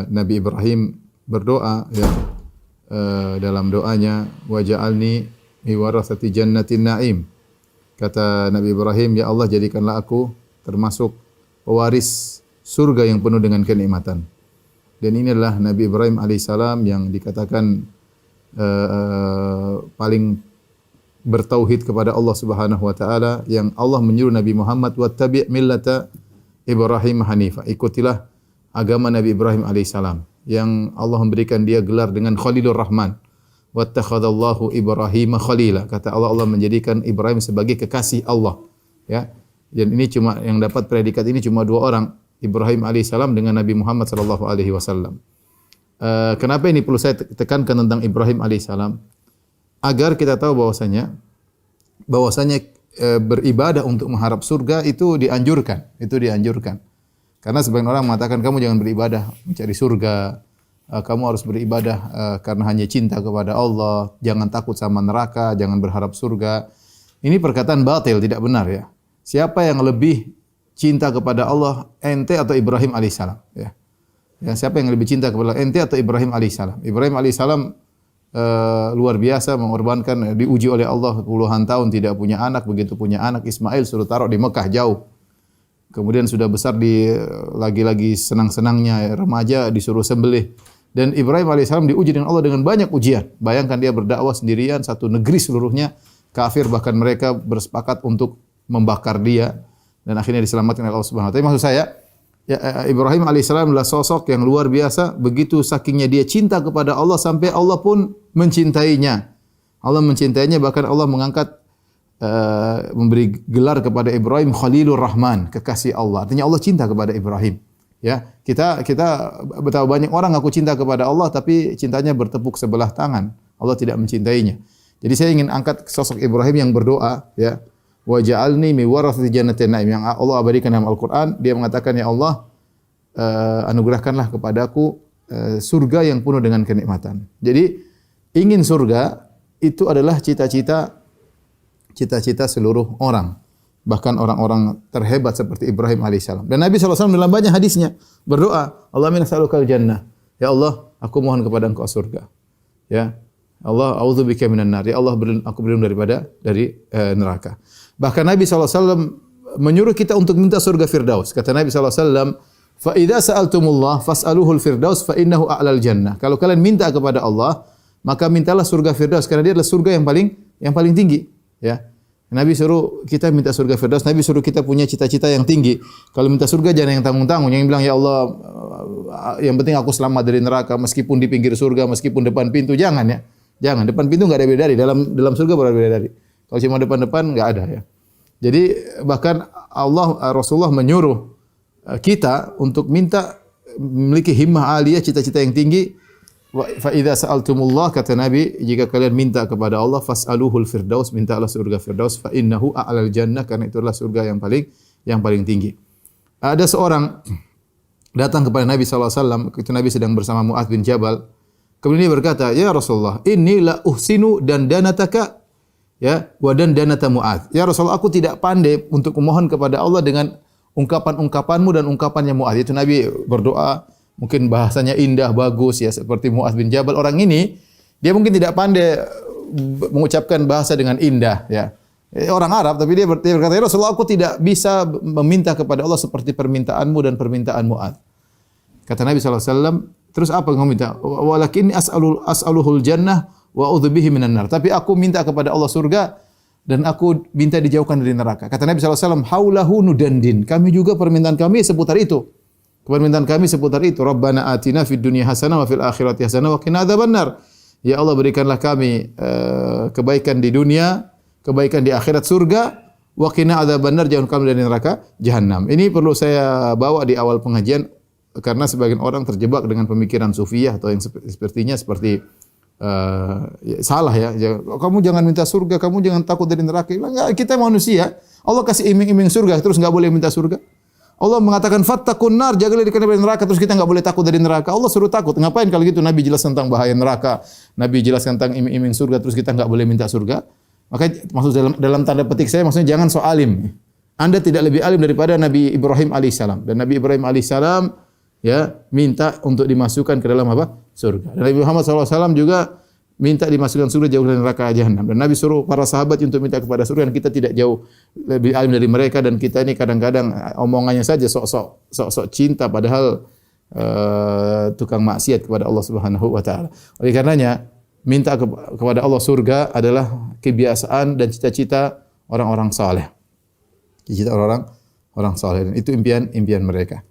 Nabi Ibrahim berdoa ya, dalam doanya waj'alni mi warathati jannatin na'im. Kata Nabi Ibrahim, ya Allah jadikanlah aku termasuk pewaris surga yang penuh dengan kenikmatan. Dan inilah Nabi Ibrahim alaihissalam yang dikatakan paling bertauhid kepada Allah Subhanahu wa taala, yang Allah menyuruh Nabi Muhammad wattabi' millata Ibrahim hanifa. Ikutilah agama Nabi Ibrahim alaihissalam yang Allah memberikan dia gelar dengan Khalilur Rahman. Wattakhadallahu Ibrahim khalila. Kata Allah, Allah menjadikan Ibrahim sebagai kekasih Allah. Ya. Dan ini cuma yang dapat predikat ini cuma dua orang, Ibrahim alaihissalam dengan Nabi Muhammad sallallahu alaihi wasallam. Kenapa ini perlu saya tekankan tentang Ibrahim alaihissalam? Agar kita tahu bahwasanya beribadah untuk mengharap surga itu dianjurkan, Karena sebagian orang mengatakan kamu jangan beribadah mencari surga, kamu harus beribadah karena hanya cinta kepada Allah, jangan takut sama neraka, jangan berharap surga. Ini perkataan batil, tidak benar ya. Siapa yang lebih cinta kepada Allah, ente atau Ibrahim alaihissalam? Ya. Ya, siapa yang lebih cinta kepada ente atau Ibrahim alaihissalam? Ibrahim alaihissalam luar biasa mengorbankan, diuji oleh Allah puluhan tahun tidak punya anak, begitu punya anak Ismail suruh taruh di Mekah jauh. Kemudian sudah besar lagi-lagi senang-senangnya remaja disuruh sembelih. Dan Ibrahim alaihissalam diuji dengan Allah dengan banyak ujian. Bayangkan dia berdakwah sendirian, satu negeri seluruhnya kafir, bahkan mereka bersepakat untuk membakar dia, dan akhirnya diselamatkan oleh Allah Subhanahu wa taala. Maksud saya, ya, Ibrahim alaihissalam adalah sosok yang luar biasa. Begitu sakingnya dia cinta kepada Allah sampai Allah pun mencintainya. Allah mencintainya, bahkan Allah mengangkat memberi gelar kepada Ibrahim Khalilur Rahman, kekasih Allah. Artinya Allah cinta kepada Ibrahim. Ya, kita betapa banyak orang ngaku cinta kepada Allah tapi cintanya bertepuk sebelah tangan. Allah tidak mencintainya. Jadi saya ingin angkat sosok Ibrahim yang berdoa, ya. Wa ja'alni mi warathati jannatin na'im, yang Allah abadikan dalam Al-Qur'an. Dia mengatakan, ya Allah, anugerahkanlah kepadaku surga yang penuh dengan kenikmatan. Jadi ingin surga itu adalah cita-cita seluruh orang. Bahkan orang-orang terhebat seperti Ibrahim alaihissalam. Dan Nabi SAW dalam banyak hadisnya berdoa, Allahumma nas'alukal jannah. Ya Allah, aku mohon kepada Engkau surga. Ya Allah, a'udzubika minan nar. Ya Allah, aku berlindung dari neraka. Bahkan Nabi SAW menyuruh kita untuk minta surga Firdaus. Kata Nabi SAW, fa idza sa'altumullah fas'aluhul firdaus fa innahu a'lal jannah. Kalau kalian minta kepada Allah, maka mintalah surga Firdaus karena dia adalah surga yang paling tinggi. Ya. Nabi suruh kita minta surga Firdaus, Nabi suruh kita punya cita-cita yang tinggi. Kalau minta surga jangan yang tanggung-tanggung, yang bilang ya Allah, yang penting aku selamat dari neraka meskipun di pinggir surga, meskipun depan pintu, jangan ya. Jangan, depan pintu enggak ada bidadari, dalam surga baru ada bidadari. Kalau cuma depan-depan enggak ada ya. Jadi bahkan Rasulullah menyuruh kita untuk minta memiliki himmah aliyah, cita-cita yang tinggi. Fa idza sa'altumullah, kata Nabi, jika kalian minta kepada Allah, fas'aluhul firdaus, mintalah surga Firdaus, fa innahu a'lal jannah, karena itu adalah surga yang paling tinggi. Ada seorang datang kepada Nabi SAW, itu Nabi sedang bersama Mu'adz bin Jabal. Kemudian dia berkata, ya Rasulullah, inni la uhsinu dandanataka, ya, wa dandanata Mu'adz. Ya Rasulullah, aku tidak pandai untuk memohon kepada Allah dengan ungkapan-ungkapanmu dan ungkapannya Mu'adz. Itu Nabi berdoa, mungkin bahasanya indah, bagus ya, seperti Mu'adz bin Jabal. Orang ini dia mungkin tidak pandai mengucapkan bahasa dengan indah ya. Orang Arab, tapi dia berkata, ya Rasulullah, aku tidak bisa meminta kepada Allah seperti permintaanmu dan permintaan Mu'adz. Kata Nabi SAW, terus apa yang kamu minta? Walakinni as'aluhul jannah wa a'udzubihi minan nar. Tapi aku minta kepada Allah surga dan aku minta dijauhkan dari neraka. Kata Nabi SAW, haulahu nudandin. Kami juga permintaan kami seputar itu. Permintaan kami seputar itu. Rabbana atina fid dunya hasanah wa fil akhirati hasanah wa qina adzabannar. Ya Allah, berikanlah kami kebaikan di dunia, kebaikan di akhirat surga, wa qina adzabannar, jauhkan kami dari neraka jahanam. Ini perlu saya bawa di awal pengajian karena sebagian orang terjebak dengan pemikiran sufiyah atau yang sepertinya seperti salah ya. Kamu jangan minta surga, kamu jangan takut dari neraka. Enggak, kita manusia. Allah kasih iming-iming surga terus enggak boleh minta surga. Allah mengatakan fattaqun nar, jagalah dari neraka, terus kita enggak boleh takut dari neraka. Allah suruh takut. Ngapain kalau gitu? Nabi jelas tentang bahaya neraka, Nabi jelas tentang iming-iming surga, terus kita enggak boleh minta surga. Maka maksud dalam tanda petik saya maksudnya jangan so alim. Anda tidak lebih alim daripada Nabi Ibrahim alaihissalam. Dan Nabi Ibrahim alaihissalam ya minta untuk dimasukkan ke dalam apa? Surga. Dan Nabi Muhammad SAW juga minta dimasukkan surga jauh dari neraka jahanam. Dan Nabi suruh para sahabat untuk minta kepada surga, dan kita tidak jauh lebih alim dari mereka, dan kita ini kadang-kadang omongannya saja sok-sok cinta, padahal tukang maksiat kepada Allah Subhanahu wa taala. Oleh karenanya minta kepada Allah surga adalah kebiasaan dan cita-cita orang-orang saleh. Cita-cita orang saleh, dan itu impian mereka.